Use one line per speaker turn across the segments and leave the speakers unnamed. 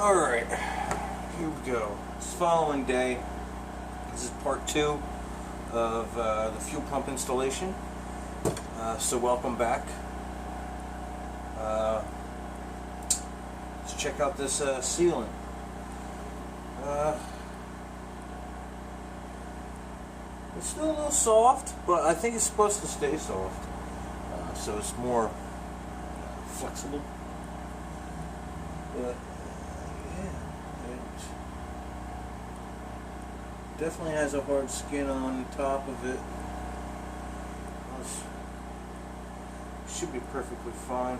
Alright, here we go. It's the following day. This is part 2 of the fuel pump installation. So welcome back. Let's check out this sealant. It's still a little soft, but I think it's supposed to stay soft. So it's more flexible. But yeah, it definitely has a hard skin on top of it. Should be perfectly fine.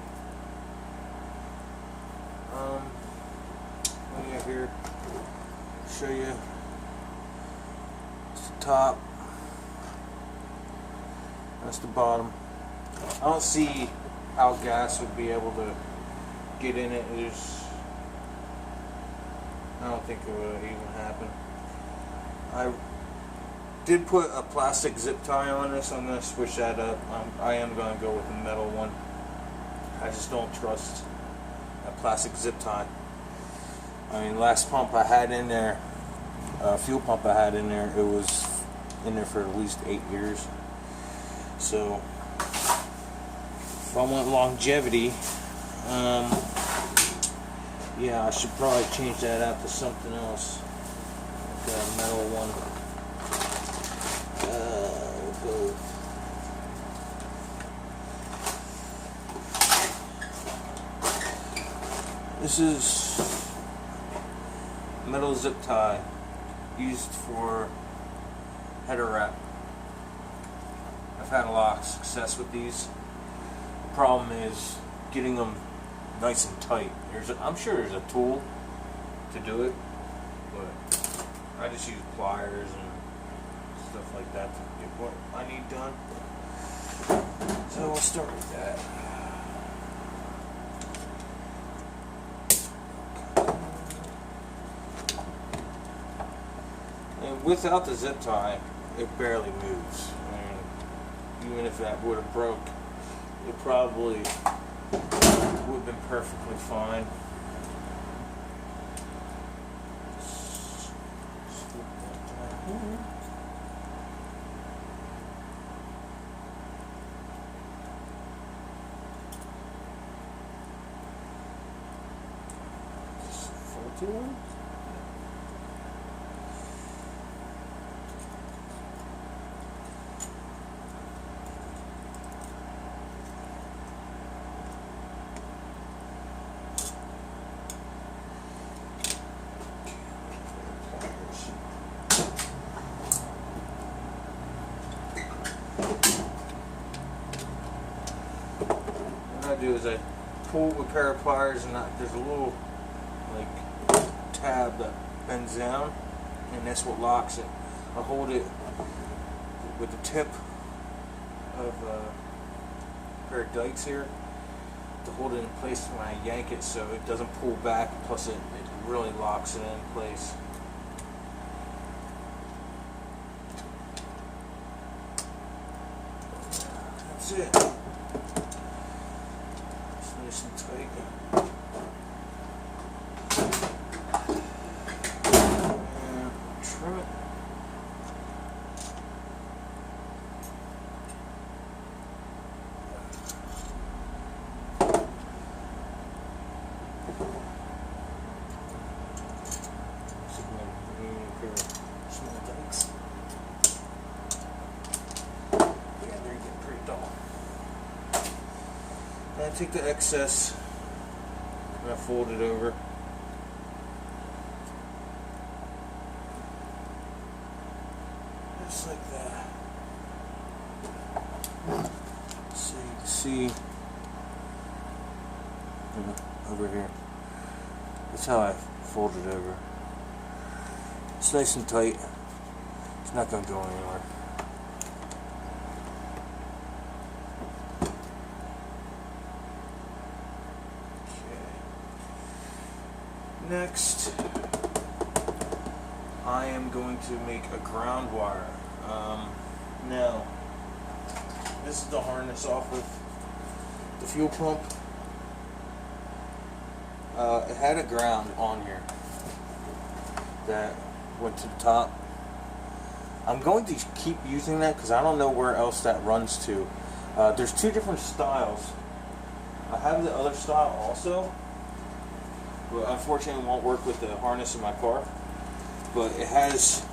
What do you have here? Show you. It's the top. That's the bottom. I don't see how gas would be able to get in it. I don't think it would even happen. I did put a plastic zip tie on this. I'm going to switch that up. I am going to go with a metal one. I just don't trust a plastic zip tie. I mean, last pump I had in there, fuel pump I had in there, it was in there for at least 8 years. So if I want longevity, yeah, I should probably change that out to something else, like a metal one. We'll go. This is metal zip tie used for header wrap. I've had a lot of success with these. The problem is getting them nice and tight. I'm sure there's a tool to do it, but I just use pliers and stuff like that to get what I need done. So we'll start with that. And without the zip tie, it barely moves. I mean, even if that would have broke, it probably would have been perfectly fine. Faulty one? What I do is I pull with a pair of pliers, and there's a little like tab that bends down, and that's what locks it. I hold it with the tip of a pair of dikes here to hold it in place when I yank it, so it doesn't pull back. Plus, it really locks it in place. That's it. It's nice and tight. And trim it. Small dikes. Yeah, they're getting pretty dull. I take the excess and I fold it over. Just like that. So you can see over here. That's how I fold it over. It's nice and tight. It's not going to go anywhere. Next, I am going to make a ground wire. Now, this is the harness off of the fuel pump. It had a ground on here that went to the top. I'm going to keep using that because I don't know where else that runs to. There's two different styles. I have the other style also, but unfortunately it won't work with the harness in my car. But it has,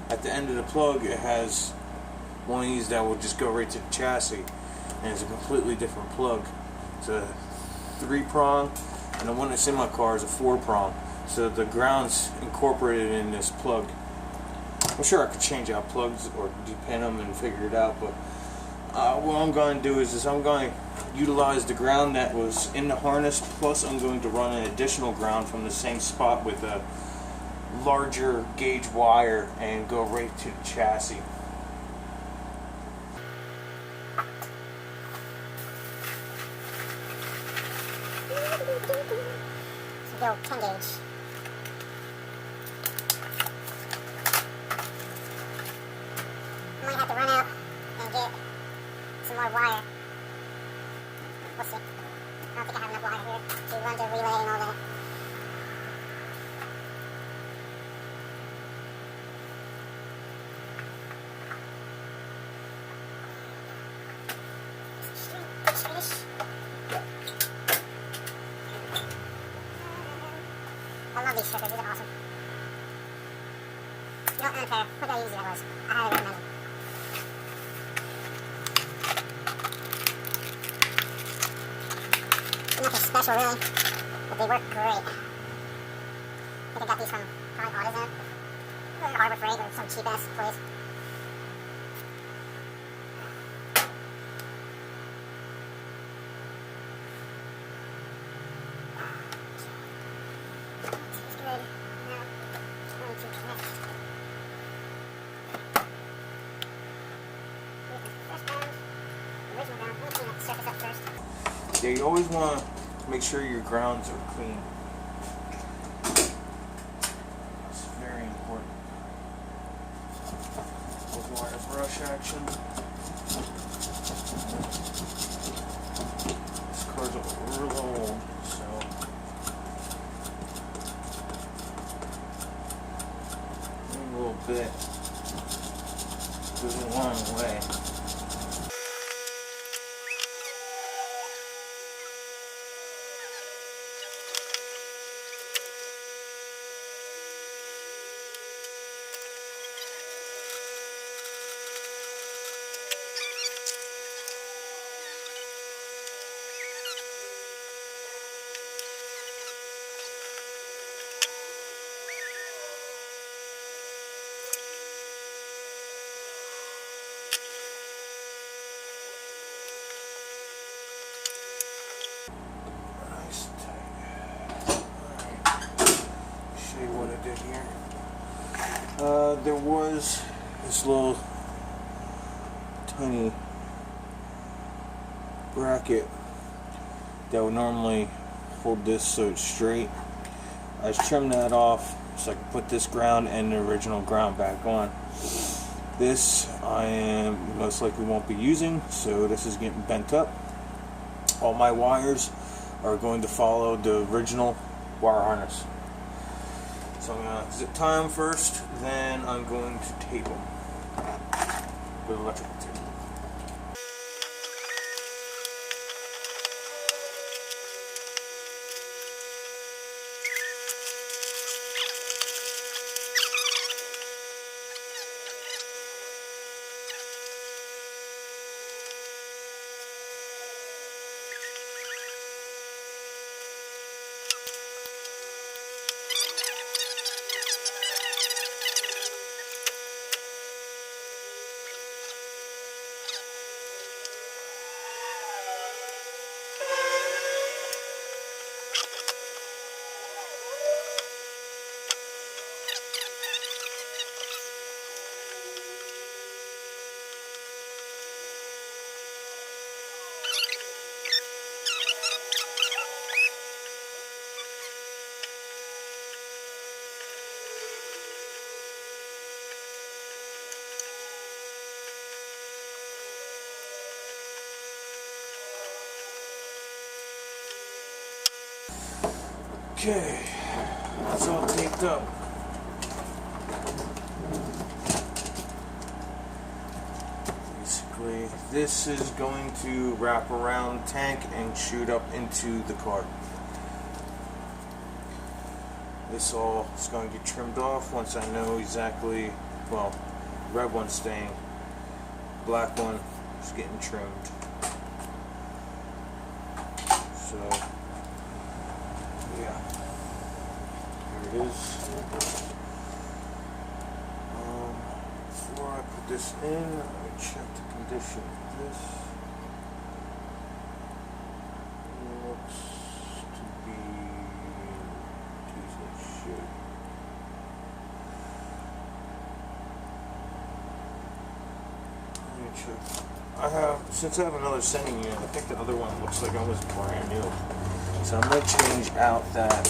at the end of the plug, it has one of these that will just go right to the chassis, and it's a completely different plug. It's a 3-prong, and the one that's in my car is a 4-prong. So the ground's incorporated in this plug. I'm sure I could change out plugs or depin them and figure it out, but what I'm going to do is I'm going to utilize the ground that was in the harness, plus I'm going to run an additional ground from the same spot with a larger gauge wire and go right to the chassis.
It's a real 10 gauge. Might have to run out and get some more wire. We'll see. I don't think I have enough wire here to run the relay and all that. Straightish. I love these strippers, these are awesome. You don't unfair. Look how easy that was. I highly recommend them. Nothing special really, but they work great. I think I got these from probably Artisan, or Harbor Freight, or some cheap ass place. It's good. Now, it's going to connect. Here's the first ground, the original ground. Let me clean the surface up first.
Yeah, you always want to make sure your grounds are clean. It's very important. Wire brush action. This car's a little old, so a little bit goes a long way. Nice tight. Alright. Show you what I did here. There was this little tiny bracket that would normally hold this so it's straight. I just trimmed that off so I can put this ground and the original ground back on. This I am most likely won't be using, so this is getting bent up. All my wires are going to follow the original wire harness. So I'm going to zip tie them first, then I'm going to tape them with electrical tape. Okay, it's all taped up. Basically, this is going to wrap around the tank and shoot up into the car. This all is going to get trimmed off once I know exactly, well, red one's staying, black one is getting trimmed. So, yeah, here it is. Before I put this in, let me check the condition of this. It looks to be decent shape. Let me check. Since I have another sending unit, I think the other one looks like almost brand new. So I'm going to change out that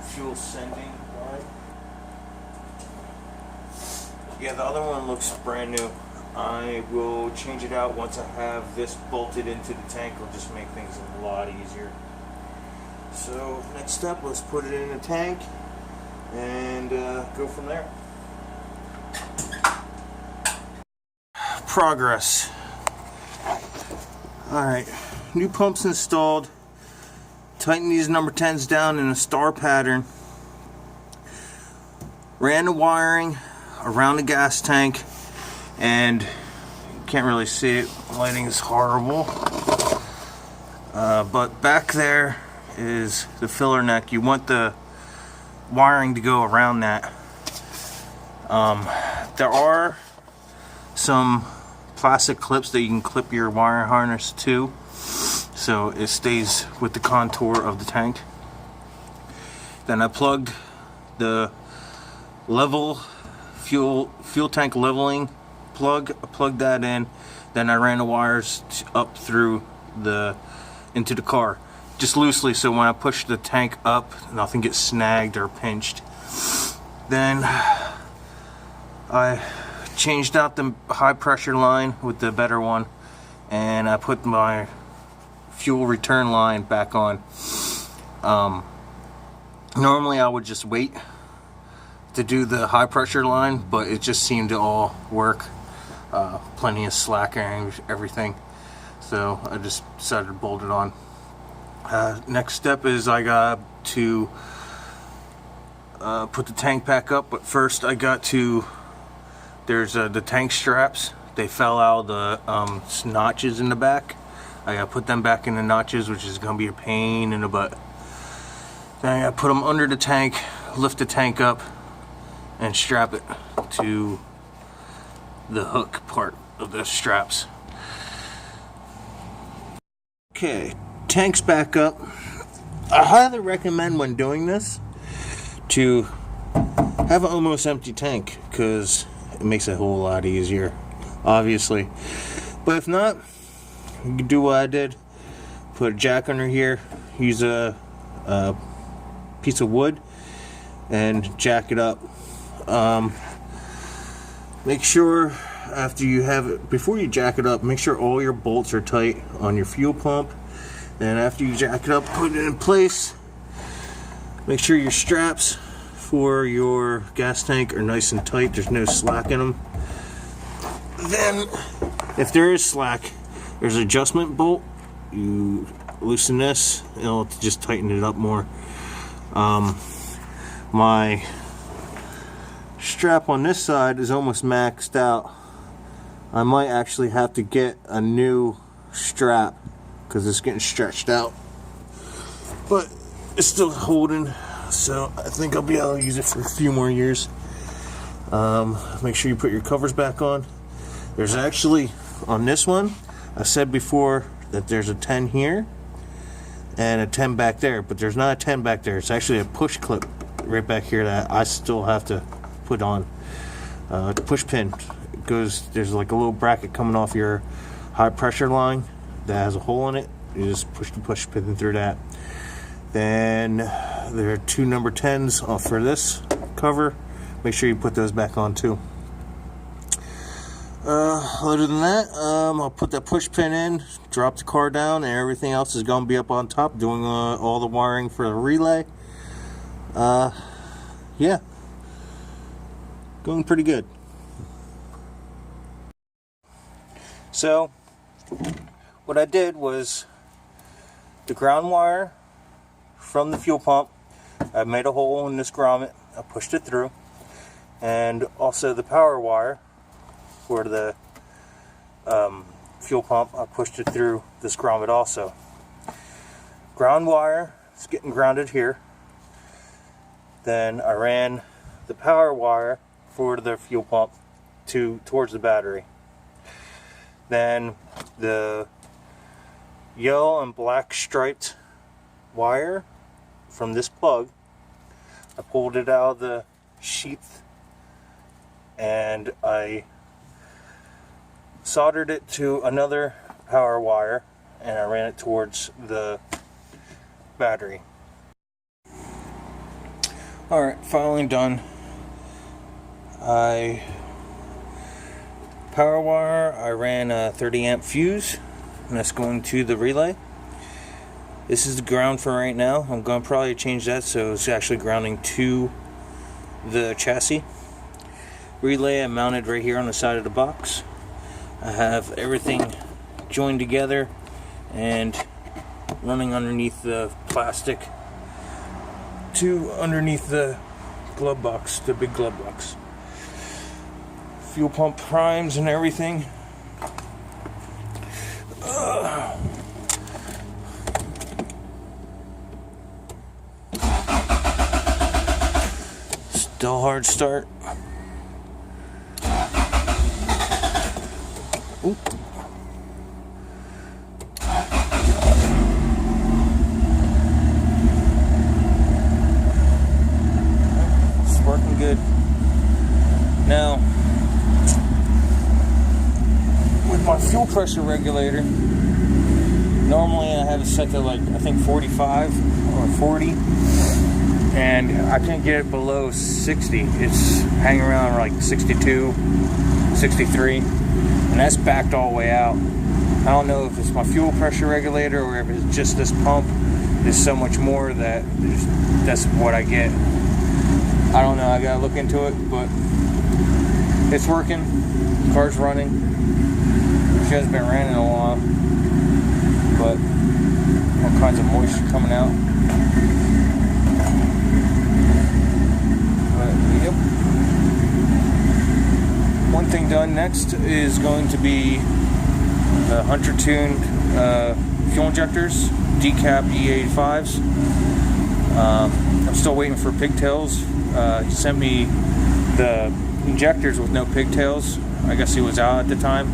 fuel sending line. Yeah, the other one looks brand new. I will change it out once I have this bolted into the tank. It'll just make things a lot easier. So next step, let's put it in the tank and go from there. Progress. Alright, new pumps installed. Tighten these number 10s down in a star pattern. Ran the wiring around the gas tank, and you can't really see it, lighting is horrible, but back there is the filler neck. You want the wiring to go around that. There are some plastic clips that you can clip your wire harness to, so it stays with the contour of the tank. Then I plugged the level fuel tank leveling plug. I plugged that in. Then I ran the wires up through into the car, just loosely, so when I push the tank up, nothing gets snagged or pinched. Then I changed out the high pressure line with the better one, and I put my fuel return line back on. Normally I would just wait to do the high pressure line, but it just seemed to all work. Plenty of slack and everything, so I just decided to bolt it on. Next step is I got to put the tank back up, but first I got to, there's the tank straps. They fell out of the notches in the back. I gotta put them back in the notches, which is gonna be a pain in the butt. Then I gotta put them under the tank, lift the tank up, and strap it to the hook part of the straps. Okay, tank's back up. I highly recommend when doing this to have an almost empty tank, because it makes it a whole lot easier, obviously. But if not, you can do what I did. Put a jack under here, use a piece of wood, and jack it up. Make sure after you have it, before you jack it up, make sure all your bolts are tight on your fuel pump. Then after you jack it up, put it in place. Make sure your straps for your gas tank are nice and tight. There's no slack in them. Then, if there is slack, there's an adjustment bolt. You loosen this, it'll just tighten it up more. My strap on this side is almost maxed out. I might actually have to get a new strap because it's getting stretched out, but it's still holding, so I think I'll be able to use it for a few more years. Make sure you put your covers back on. There's actually, on this one, I said before that there's a 10 here and a 10 back there, but there's not a 10 back there. It's actually a push clip right back here that I still have to put on. The push pin goes, there's like a little bracket coming off your high pressure line that has a hole in it. You just push the push pin through that. Then there are two number 10s for this cover. Make sure you put those back on too. Other than that, I'll put that push pin in, drop the car down, and everything else is going to be up on top, doing all the wiring for the relay. Yeah, going pretty good. So, what I did was the ground wire from the fuel pump, I made a hole in this grommet, I pushed it through, and also the power wire for the fuel pump, I pushed it through this grommet also. Ground wire is getting grounded here. Then I ran the power wire for the fuel pump towards the battery. Then the yellow and black striped wire from this plug, I pulled it out of the sheath and I soldered it to another power wire and I ran it towards the battery. Alright, finally done. Power wire, I ran a 30 amp fuse and that's going to the relay. This is the ground for right now. I'm going to probably change that so it's actually grounding to the chassis. Relay I mounted right here on the side of the box. I have everything joined together and running underneath the plastic to underneath the glove box, the big glove box. Fuel pump primes and everything. Still hard start. Oop. It's working good. Now, with my fuel pressure regulator, normally I have it set to like, I think 45 or 40, and I can't get it below 60. It's hanging around like 62, 63. And that's backed all the way out. I don't know if it's my fuel pressure regulator or if it's just this pump. There's so much more that that's what I get. I don't know, I gotta look into it, but it's working. The car's running. She hasn't been ran in a while, but all kinds of moisture coming out. But, yep. One thing done next is going to be the Hunter tuned fuel injectors, decap E85s. I'm still waiting for pigtails. He sent me the injectors with no pigtails. I guess he was out at the time.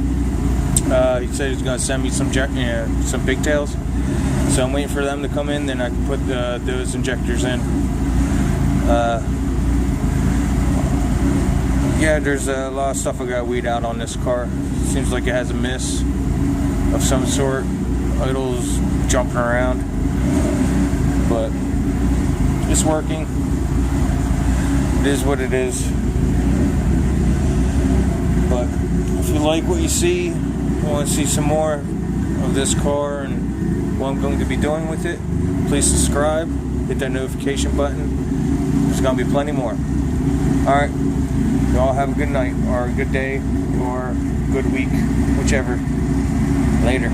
He said he was going to send me some pigtails. So I'm waiting for them to come in, then I can put those injectors in. Yeah, there's a lot of stuff I got to weed out on this car. Seems like it has a miss of some sort. Idle's jumping around, but it's working. It is what it is. But if you like what you see, want to see some more of this car and what I'm going to be doing with it, please subscribe, hit that notification button. There's going to be plenty more. Alright. Y'all have a good night, or a good day, or good week, whichever. Later.